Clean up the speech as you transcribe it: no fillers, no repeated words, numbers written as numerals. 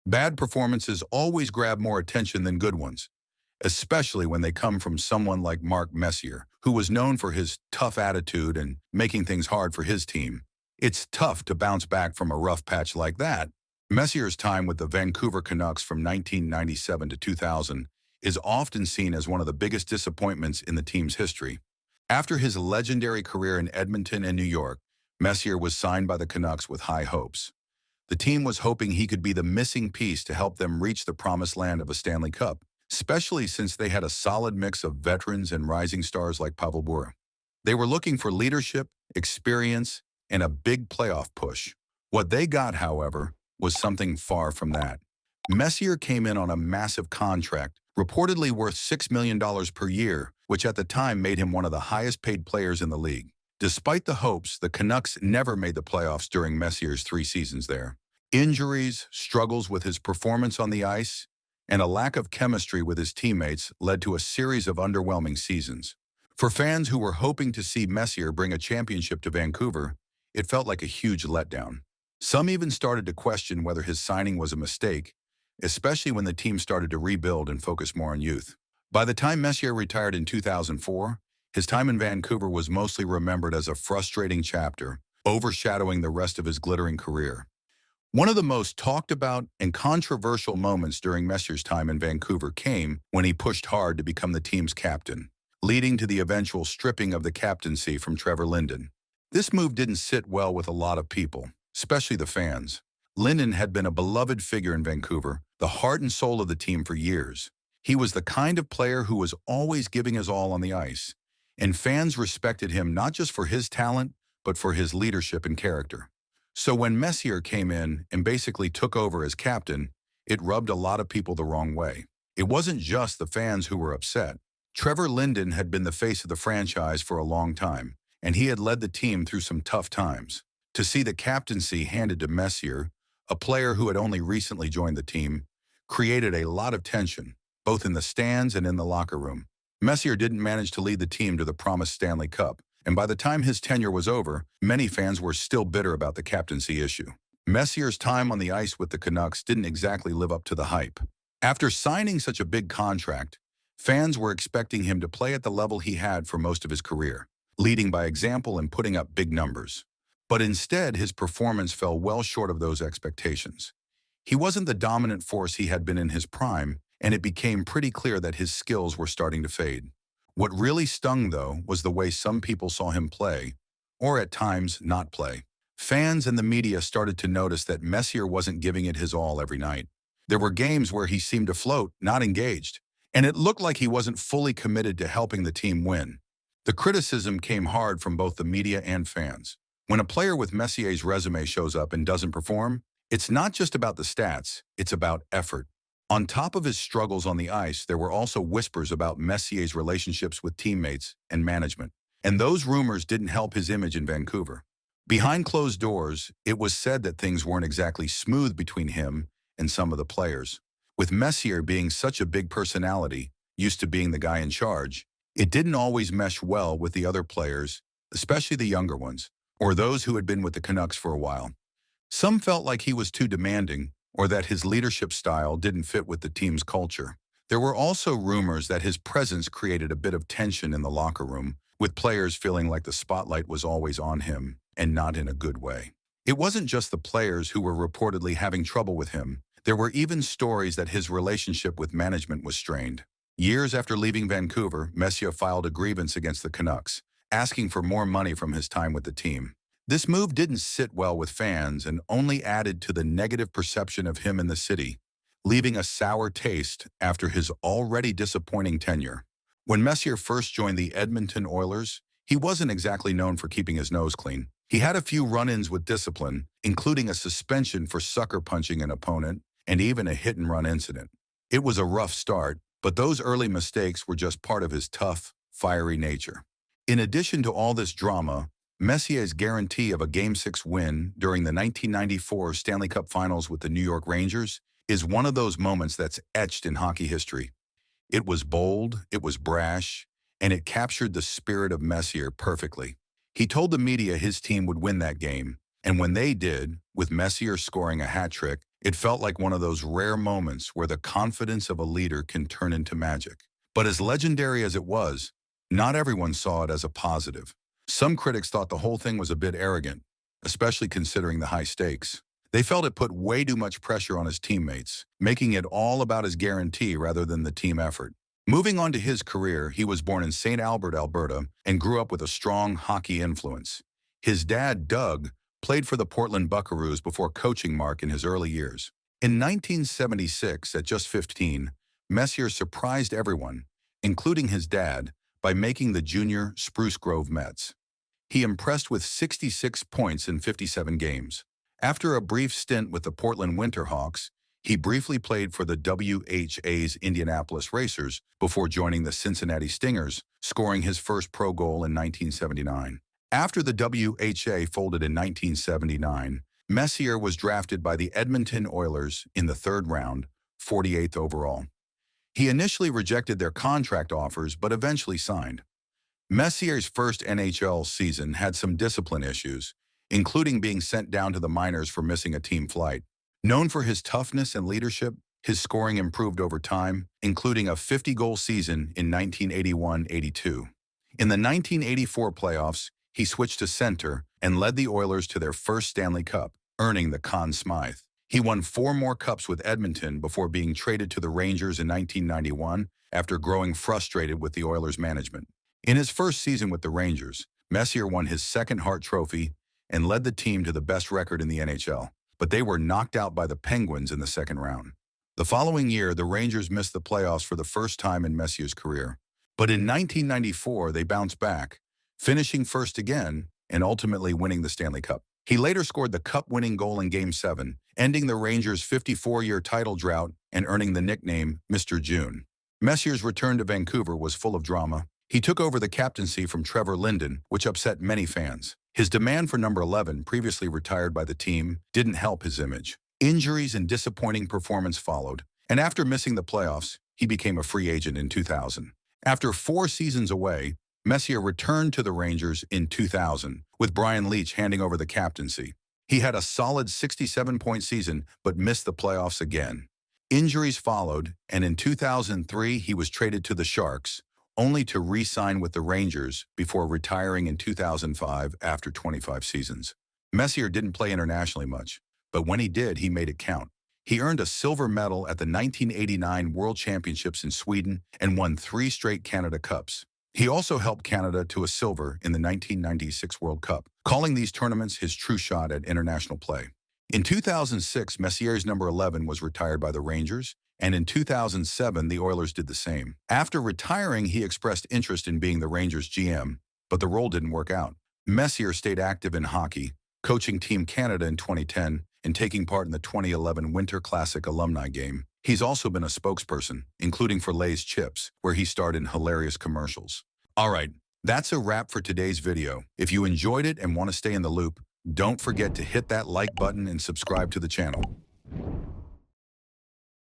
Bad performances always grab more attention than good ones, especially when they come from someone like Mark Messier, who was known for his tough attitude and making things hard for his team. It's tough to bounce back from a rough patch like that. Messier's time with the Vancouver Canucks from 1997 to 2000 is often seen as one of the biggest disappointments in the team's history. After his legendary career in Edmonton and New York, Messier was signed by the Canucks with high hopes. The team was hoping he could be the missing piece to help them reach the promised land of a Stanley Cup, especially since they had a solid mix of veterans and rising stars like Pavel Bure. They were looking for leadership, experience, and a big playoff push. What they got, however, was something far from that. Messier came in on a massive contract, reportedly worth $6 million per year, which at the time made him one of the highest-paid players in the league. Despite the hopes, the Canucks never made the playoffs during Messier's 3 seasons there. Injuries, struggles with his performance on the ice, and a lack of chemistry with his teammates led to a series of underwhelming seasons. For fans who were hoping to see Messier bring a championship to Vancouver, it felt like a huge letdown. Some even started to question whether his signing was a mistake, especially when the team started to rebuild and focus more on youth. By the time Messier retired in 2004, his time in Vancouver was mostly remembered as a frustrating chapter, overshadowing the rest of his glittering career. One of the most talked about and controversial moments during Messier's time in Vancouver came when he pushed hard to become the team's captain, leading to the eventual stripping of the captaincy from Trevor Linden. This move didn't sit well with a lot of people, especially the fans. Linden had been a beloved figure in Vancouver, the heart and soul of the team for years. He was the kind of player who was always giving his all on the ice, and fans respected him not just for his talent, but for his leadership and character. So when Messier came in and basically took over as captain, it rubbed a lot of people the wrong way. It wasn't just the fans who were upset. Trevor Linden had been the face of the franchise for a long time, and he had led the team through some tough times. To see the captaincy handed to Messier, a player who had only recently joined the team, created a lot of tension, both in the stands and in the locker room. Messier didn't manage to lead the team to the promised Stanley Cup, and by the time his tenure was over, many fans were still bitter about the captaincy issue. Messier's time on the ice with the Canucks didn't exactly live up to the hype. After signing such a big contract, fans were expecting him to play at the level he had for most of his career, leading by example and putting up big numbers. But instead, his performance fell well short of those expectations. He wasn't the dominant force he had been in his prime, and it became pretty clear that his skills were starting to fade. What really stung, though, was the way some people saw him play, or at times not play. Fans and the media started to notice that Messier wasn't giving it his all every night. There were games where he seemed to float, not engaged, and it looked like he wasn't fully committed to helping the team win. The criticism came hard from both the media and fans. When a player with Messier's resume shows up and doesn't perform, it's not just about the stats, it's about effort. On top of his struggles on the ice, there were also whispers about Messier's relationships with teammates and management, and those rumors didn't help his image in Vancouver. Behind closed doors, it was said that things weren't exactly smooth between him and some of the players. With Messier being such a big personality, used to being the guy in charge, it didn't always mesh well with the other players, especially the younger ones, or those who had been with the Canucks for a while. Some felt like he was too demanding, or that his leadership style didn't fit with the team's culture. There were also rumors that his presence created a bit of tension in the locker room, with players feeling like the spotlight was always on him, and not in a good way. It wasn't just the players who were reportedly having trouble with him. There were even stories that his relationship with management was strained. Years after leaving Vancouver, Messier filed a grievance against the Canucks, asking for more money from his time with the team. This move didn't sit well with fans and only added to the negative perception of him in the city, leaving a sour taste after his already disappointing tenure. When Messier first joined the Edmonton Oilers, he wasn't exactly known for keeping his nose clean. He had a few run-ins with discipline, including a suspension for sucker punching an opponent and even a hit-and-run incident. It was a rough start, but those early mistakes were just part of his tough, fiery nature. In addition to all this drama, Messier's guarantee of a Game 6 win during the 1994 Stanley Cup Finals with the New York Rangers is one of those moments that's etched in hockey history. It was bold, it was brash, and it captured the spirit of Messier perfectly. He told the media his team would win that game, and when they did, with Messier scoring a hat trick, It felt like one of those rare moments where the confidence of a leader can turn into magic. But as legendary as it was, not everyone saw it as a positive. Some critics thought the whole thing was a bit arrogant, especially considering the high stakes. They felt it put way too much pressure on his teammates, making it all about his guarantee rather than the team effort. Moving on to his career, he was born in St. Albert, Alberta, and grew up with a strong hockey influence. His dad, Doug, played for the Portland Buckaroos before coaching Mark in his early years. In 1976, at just 15, Messier surprised everyone, including his dad, by making the junior Spruce Grove Mets. He impressed with 66 points in 57 games. After a brief stint with the Portland Winterhawks, he briefly played for the WHA's Indianapolis Racers before joining the Cincinnati Stingers, scoring his first pro goal in 1979. After the WHA folded in 1979, Messier was drafted by the Edmonton Oilers in the third round, 48th overall. He initially rejected their contract offers but eventually signed. Messier's first NHL season had some discipline issues, including being sent down to the minors for missing a team flight. Known for his toughness and leadership, his scoring improved over time, including a 50-goal season in 1981-82. In the 1984 playoffs, he switched to center and led the Oilers to their first Stanley Cup, earning the Conn Smythe. He won 4 more cups with Edmonton before being traded to the Rangers in 1991 after growing frustrated with the Oilers' management. In his first season with the Rangers, Messier won his second Hart Trophy and led the team to the best record in the NHL, but they were knocked out by the Penguins in the second round. The following year, the Rangers missed the playoffs for the first time in Messier's career. But in 1994, they bounced back, finishing first again and ultimately winning the Stanley Cup. He later scored the Cup-winning goal in Game 7, ending the Rangers' 54-year title drought and earning the nickname Mr. June. Messier's return to Vancouver was full of drama. He took over the captaincy from Trevor Linden, which upset many fans. His demand for number 11, previously retired by the team, didn't help his image. Injuries and disappointing performance followed, and after missing the playoffs, he became a free agent in 2000. After 4 seasons away, Messier returned to the Rangers in 2000, with Brian Leetch handing over the captaincy. He had a solid 67-point season, but missed the playoffs again. Injuries followed, and in 2003 he was traded to the Sharks, only to re-sign with the Rangers before retiring in 2005 after 25 seasons. Messier didn't play internationally much, but when he did, he made it count. He earned a silver medal at the 1989 World Championships in Sweden and won 3 straight Canada Cups. He also helped Canada to a silver in the 1996 World Cup, calling these tournaments his true shot at international play. In 2006, Messier's number 11 was retired by the Rangers, and in 2007, the Oilers did the same. After retiring, he expressed interest in being the Rangers' GM, but the role didn't work out. Messier stayed active in hockey, coaching Team Canada in 2010 and taking part in the 2011 Winter Classic alumni game. He's also been a spokesperson, including for Lay's Chips, where he starred in hilarious commercials. All right, that's a wrap for today's video. If you enjoyed it and want to stay in the loop, don't forget to hit that like button and subscribe to the channel.